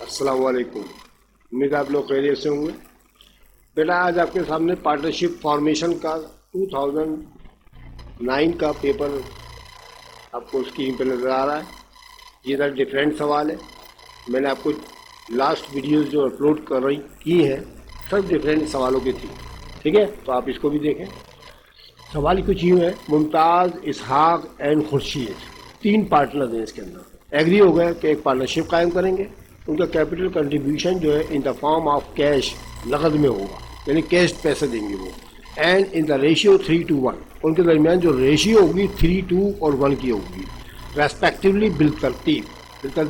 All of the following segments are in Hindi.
अस्सलाम वालेकुम। उम्मीद है आप लोग खैरियत से होंगे। बेटा आज आपके सामने पार्टनरशिप फॉर्मेशन का 2009 का पेपर आपको स्क्रीन पर नज़र आ रहा है। ये था डिफरेंट सवाल है। मैंने आपको लास्ट वीडियोस जो अपलोड की हैं सब डिफरेंट सवालों की थी, ठीक है, तो आप इसको भी देखें। सवाल कुछ यूँ है, मुमताज़, इसहाक एंड खुर्शीद 3 पार्टनर हैं इसके अंदर। एग्री हो गए कि एक पार्टनरशिप कायम करेंगे। उनका कैपिटल कंट्रीब्यूशन जो है in the form of cash, नकद में होगा, यानी कैश पैसे देंगे वो। एंड इन द रेशियो 3:1, उनके दरमियान जो रेशियो होगी 3, 2 और 1 की होगी रेस्पेक्टिवली। बिलतरतीब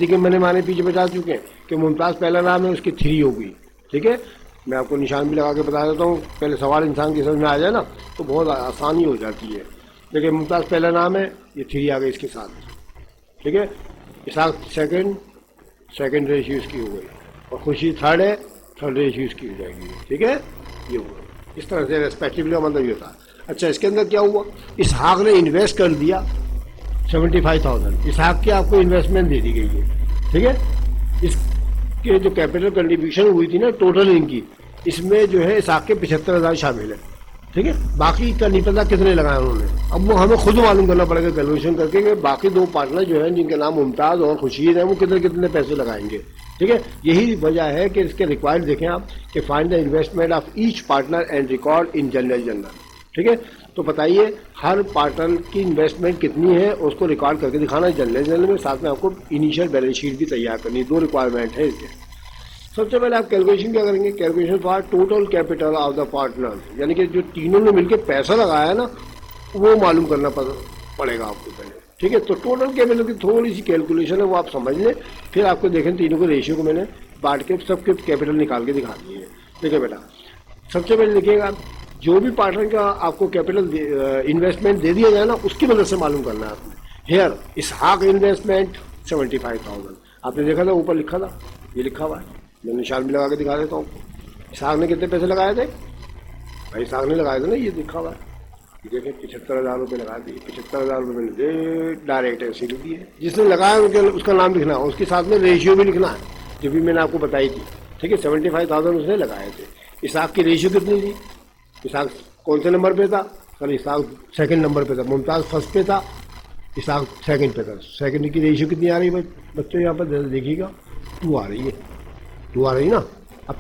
के मैंने माने पीछे बता चुके हैं कि मुमताज़ पहला नाम है, उसकी 3 होगी, ठीक है। मैं आपको निशान भी लगा के बता देता हूँ, पहले सवाल इंसान की समझ में आ जाए ना तो बहुत आसानी हो जाती है। देखिए मुमताज़ पहला नाम है, ये 3 आ गई इसके साथ, ठीक है। इसहाक सेकंड रेशियो इसकी हो गई, और खुशी थर्ड है, थर्ड रेशियो इसकी हो जाएगी, ठीक है। ये हुआ इस तरह से रेस्पेक्टिवली का मतलब ये था। अच्छा, इसके अंदर क्या हुआ, इसहाक ने इन्वेस्ट कर दिया 75,000, इसहाक की आपको इन्वेस्टमेंट दे दी गई है, ठीक है। इसके जो कैपिटल कंट्रीब्यूशन हुई थी ना टोटल इनकी, इसमें जो है इसहाक के 75,000 शामिल है, ठीक है। बाकी का नहीं पता कितने लगाए उन्होंने, अब वो हमें खुद मालूम करना पड़ेगा कैलकुलेशन करके कि बाकी 2 पार्टनर जो हैं जिनके नाम मुमताज़ और खुर्शीद हैं वो कितने कितने पैसे लगाएंगे, ठीक है। यही वजह है कि इसके रिक्वायर्ड देखें आप कि find the investment of each partner and record in general, ठीक है। तो बताइए हर पार्टनर की इन्वेस्टमेंट कितनी है उसको रिकॉर्ड करके दिखाना है जनरल में। साथ में आपको इनिशियल बैलेंस शीट भी तैयार करनी है। 2 रिक्वायरमेंट है इसके। सबसे पहले आप कैलकुलेशन क्या करेंगे, calculation for total capital of the partner, यानी कि जो तीनों ने मिलकर पैसा लगाया है ना वो मालूम करना पड़ेगा आपको पहले, ठीक है। तो टोटल कैपिटल की थोड़ी सी कैलकुलेशन है वो आप समझ लें, फिर आपको देखें तीनों के रेशियो को मैंने बांट के सबके कैपिटल निकाल के दिखा दिए हैं। देखिए बेटा, सबसे पहले लिखिएगा जो भी पार्टनर का आपको कैपिटल इन्वेस्टमेंट दे दिया जाए ना उसकी मदद से मालूम करना है आपने। हेयर इसहाक इन्वेस्टमेंट 75,000 आपने देखा था, ऊपर लिखा था, ये लिखा हुआ है, मैं निशान भी लगा के दिखा देता हूँ। इसहाक ने कितने पैसे लगाए थे भाई, इसहाक ने लगाए थे ना, ये लिखा हुआ है, देखें 75,000 रुपये लगा दिए। 75,000 रुपये मैंने दे डायरेक्ट ऐसे लिख दिए। जिसने लगाया उसका नाम लिखना है, उसके साथ में रेशियो भी लिखना है जो भी मैंने आपको बताई थी, ठीक है। 75,000 उसने लगाए थे। इसहाक की रेशियो कितनी थी, इसहाक कौन से नंबर पे था, सर इसहाक सेकंड नंबर पे था, मुमताज़ फर्स्ट पे था, इसहाक सेकंड पे था। सेकंड की रेशियो कितनी आ रही है बच्चों, यहाँ पर देखिएगा 2 आ रही है, 2 आ रही ना। अब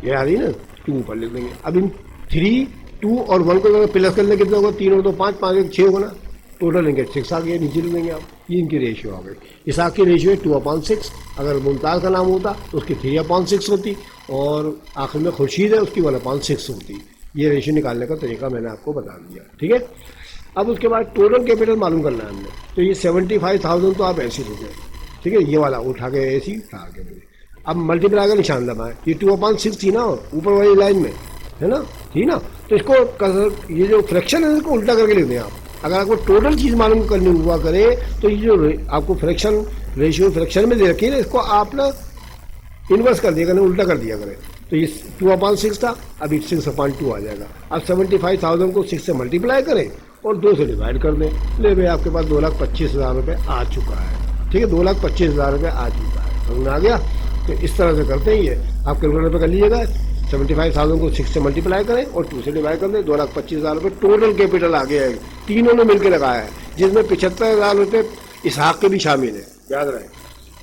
ये आ रही ना, 2 ऊपर लिख देंगे। अब इन 3, 2 और 1 को प्लस करने कितना होगा, 3 और 2 5, 5 1 6 होगा ना, टोटल इनके 6 आ गया, नीचे लिख देंगे आप। ये इनकी रेशियो आ गई। इसहाक की रेशियो है 2/6। अगर मुमताज़ का नाम होता तो उसकी 3/6 होती, और आखिर में खुर्शीद है उसकी 1/6 होती। ये रेशियो निकालने का तरीका मैंने आपको बता दिया, ठीक है। अब उसके बाद टोटल कैपिटल मालूम करना है हमने, तो ये 75,000 तो आप ऐसे लिखें, ठीक है। ये वाला उठा के ऐसी उठा के, अब मल्टीप्लाई का निशान दबाएं। ये 2/6 थी ना ऊपर वाली लाइन में, है ना, थी ना, तो इसको ये जो फ्रैक्शन है इसको उल्टा करके लिख दें आप। अगर आपको टोटल चीज़ मालूम करनी हुआ करे तो ये जो आपको फ्रैक्शन रेशियो फ्रैक्शन में दे रखी है ना, इसको आप ना इन्वर्स कर दिया करें, उल्टा कर दिया करें। तो ये 2/6 था, अभी 6/2 आ जाएगा। अब 75,000 को 6 से मल्टीप्लाई करें और 2 से डिवाइड कर दें। ले भाई आपके पास 2,25,000 रुपये आ चुका है, ठीक है। 2,25,000 रुपये आ चुका है, समझ में आ गया। तो इस तरह से करते हैं ये, आप कैलकुलेटर पर कर लीजिएगा। 75,000 को 6 से मल्टीप्लाई करें और 2 से डिवाइड कर दें। 2,25,000 रुपये टोटल कैपिटल आ गया है, तीनों ने मिलकर लगाया है, जिसमें 75,000 रुपये इसहाक के भी शामिल है, याद रहे।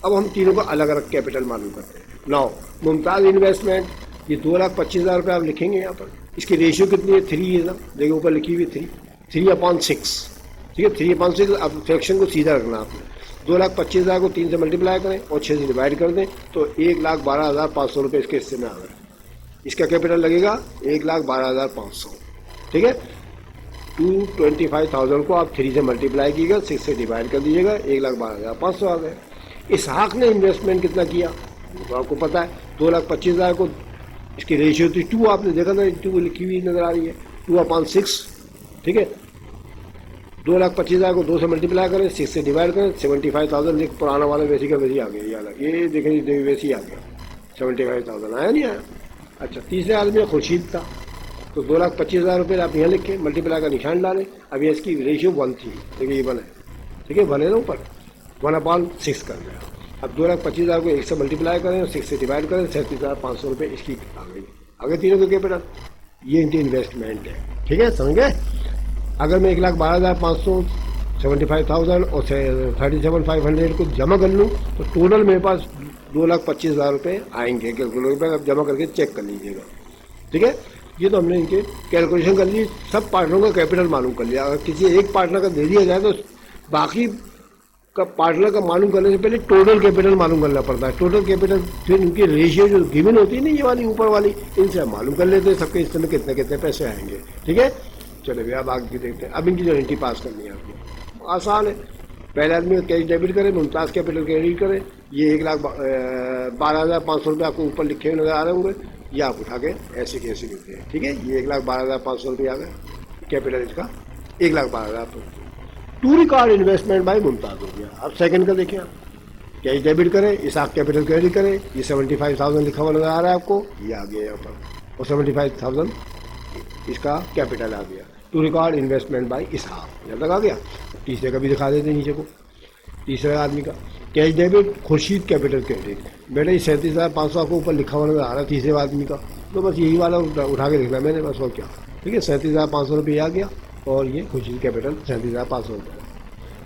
अब हम तीनों का अलग अलग कैपिटल मालूम करते हैं। नाउ मुमताज़ इन्वेस्टमेंट, ये 2,25,000 रुपये आप लिखेंगे यहाँ पर। इसकी रेशियो कितनी है, 3 है ना, देखिए ऊपर लिखी हुई 3/6, ठीक है। 3/6 अब फ्रैक्शन को सीधा रखना आपने। 2,25,000 को 3 से मल्टीप्लाई करें और 6 से डिवाइड कर दें, तो 1,12,500 रुपये इसके हिस्से में आ गए। इसका कैपिटल लगेगा 1,12,500, ठीक है। 225,000 को आप 3 से मल्टीप्लाई कीजिएगा, 6 से डिवाइड कर दीजिएगा, 1,12,500 आ गए। इसहाक ने इन्वेस्टमेंट कितना किया तो आपको पता है, 2,25,000 को इसकी रेशियो थी 2, आपने देखा था 2 लिखी हुई नजर आ रही है, 2/6, ठीक है। 2,25,000 को 2 से मल्टीप्लाई करें, 6 से डिवाइड करें, 75,000 लिख, पुराना वाला वैसी का वैसी आ गया, ये अलग, ये देखें वैसी आ गया, 75,000 आया नहीं आया। अच्छा, तीसरे आदमी खुर्शीद था, तो 2,25,000 रुपये आप यहाँ लिखें, मल्टीप्लाई का निशान डालें। अभी इसकी रेशियो 1 थी, देखिए ये 1 है, ठीक है, 1 है ना ऊपर, 1/6 कर दिया। अब 2,25,000 को 1 से मल्टीप्लाई करें और 6 से डिवाइड करें, 37,500 रुपये इसकी आ गई। आगे तीनों का कैपिटल, ये इनकी इन्वेस्टमेंट है। ठीक है, समझ गए। अगर मैं 1,12,500 75,000 और 37,500 को जमा कर लूँ तो टोटल मेरे पास 2,25,000 रुपये आएंगे। कैलकुलेटर पे आप जमा करके चेक कर लीजिएगा। ठीक है, ये तो हमने इनके कैलकुलेशन कर ली, सब पार्टनरों का कैपिटल मालूम कर लिया। अगर किसी एक पार्टनर का दे दिया जाए तो बाकी का पार्टनर का मालूम करने से पहले टोटल कैपिटल मालूम करना पड़ता है। टोटल कैपिटल फिर इनकी रेशियो जो गिवन होती है ना, ये वाली ऊपर वाली, इनसे हम मालूम कर लेते हैं सबके हिस्से में कितने कितने पैसे आएंगे। ठीक है, चलो भैया अब आगे देखते हैं। अब इनकी जो एंट्री पास करनी है आपको आसान है। पहले आदमी का कैश डेबिट करें, मुमताज़ कैपिटल क्रेडिट करें। ये 1,12,500 रुपये आपको ऊपर लिखे हुए नजर आ रहे होंगे, ये आप उठा के ऐसे कैसे लिखते हैं। ठीक है, ये 1,12,500 रुपये आ गए, कैपिटल इसका 1,12,500। To record investment by Mumtaz हो गया। अब सेकंड का देखिए, आप कैश डेबिट करें, इसाक कैपिटल क्रेडिट करें। ये 75,000 लिखा हुआ नजर आ रहा है आपको, ये आ गया यहाँ पर, और 75,000 इसका कैपिटल आ गया। To record investment by Ishaq, जब तक आ गया। तीसरे का भी दिखा देते हैं नीचे को, तीसरे आदमी का cash debit Khurshid capital credit. बेटा ये 37,500 आपको ऊपर लिखा हुआ नजर आ रहा है तीसरे आदमी का, तो बस यही वाला उठा के लिखना है मैंने, बस और क्या। ठीक है, 37,500 रुपये आ गया और ये खुर्शीद कैपिटल 37,500 रुपये।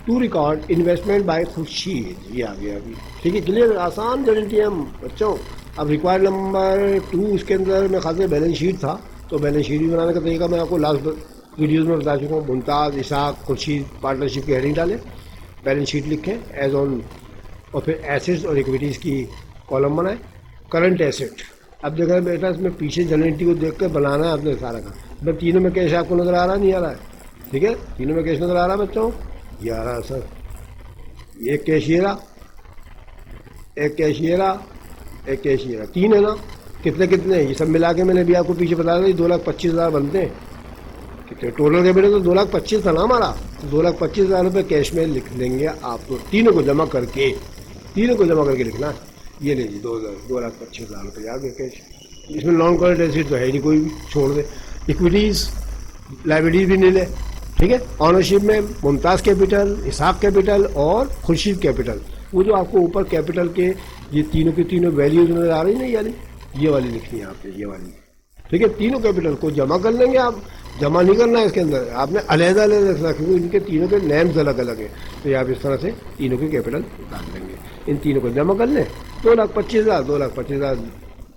To record investment by Khurshid, ये आ गया अभी। ठीक है, क्लियर, आसान गारंटी है बच्चों। अब रिक्वायर्ड नंबर 2, इसके अंदर मैं खास बैलेंस शीट था, तो बैलेंस शीट भी बनाने का तरीका मैं आपको लास्ट वीडियोज़ में बता चुका हूँ। मुमताज़, इसाक, खुर्शीद पार्टनरशिप की हेडिंग डालें, बैलेंस शीट लिखें एज ऑन, और फिर एसेट्स और इक्विटीज़ की कॉलम बनाएं। करंट एसेट, अब देखा बेटा इसमें पीछे जनरेटी को देख कर बनाना है आपने सारा का। मैं तीनों में कैश आपको नज़र आ रहा नहीं आ रहा है? ठीक है, तीनों में कैश नज़र आ रहा है बच्चों, ये आ रहा है सर। ये कैश ये रहा, एक कैश ये रहा, एक कैश ये रहा, 3 है ना। कितने कितने ये सब मिला के मैंने भी आपको पीछे बता दिया, 2,25,000 बनते हैं। कितने टोटल कैपिटल तो 2,25,000 था ना हमारा, तो 2,25,000 रुपये कैश में लिख देंगे आपको। तीनों को जमा करके, तीनों को जमा करके लिखना। ये ले जी 2,25,000 रुपये आ गए कैश। इसमें नॉन करंट एसेट तो है नहीं कोई भी, छोड़ दे। इक्विटीज़ लाइबिलिटीज भी नहीं ले। ठीक है, ऑनरशिप में मुमताज़ कैपिटल, इसाक कैपिटल और खुर्शीद कैपिटल। वो जो आपको ऊपर कैपिटल के ये तीनों की तीनों वैल्यूज नजर आ रही है ना, ये वाली लिखनी है आपने, ये वाली। ठीक है, तीनों कैपिटल को जमा कर लेंगे आप। जमा नहीं करना है इसके अंदर, आपने अलग अलग रखना, क्योंकि इनके तीनों के नेम्स अलग अलग हैं। तो आप इस तरह से तीनों के कैपिटल निकाल लेंगे। इन तीनों को जमा कर लें, 2,25,000, 2,25,000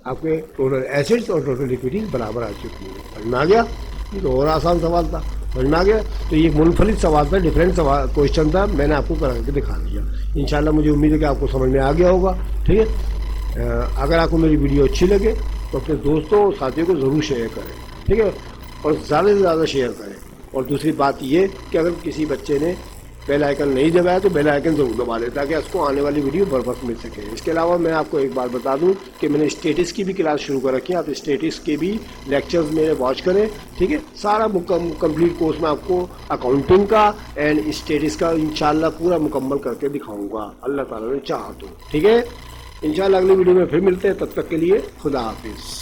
आपके टोटल एसेट्स और टोटल इक्विटीज बराबर आ चुकी है। समझ में आ गया? ये तो और आसान सवाल था, समझ में आ गया? तो ये मुनफरिद सवाल था, डिफरेंट सवाल क्वेश्चन था, मैंने आपको करा के दिखा दिया। इंशाल्लाह मुझे उम्मीद है कि आपको समझ में आ गया होगा। ठीक है, अगर आपको मेरी वीडियो अच्छी लगे तो अपने दोस्तों और साथियों को ज़रूर शेयर करें। ठीक है, और ज़्यादा से ज़्यादा शेयर करें। और दूसरी बात ये कि अगर किसी बच्चे ने बेल आइकन नहीं दबाया तो बेल आइकन ज़रूर दबा लें, ताकि उसको आने वाली वीडियो बर वक्त मिल सके। इसके अलावा मैं आपको एक बात बता दूं कि मैंने स्टेटिक्स की भी क्लास शुरू कर रखी है, आप स्टेटिक्स के भी लेक्चर्स मेरे वॉच करें। ठीक है, सारा कंप्लीट कोर्स मैं आपको अकाउंटिंग का एंड स्टेटिक्स का इंशाल्लाह पूरा मुकम्मल करके दिखाऊंगा, अल्लाह ताला ने चाहा तो। ठीक है, इंशाल्लाह अगली वीडियो में फिर मिलते हैं, तब तक के लिए खुदा हाफिज़।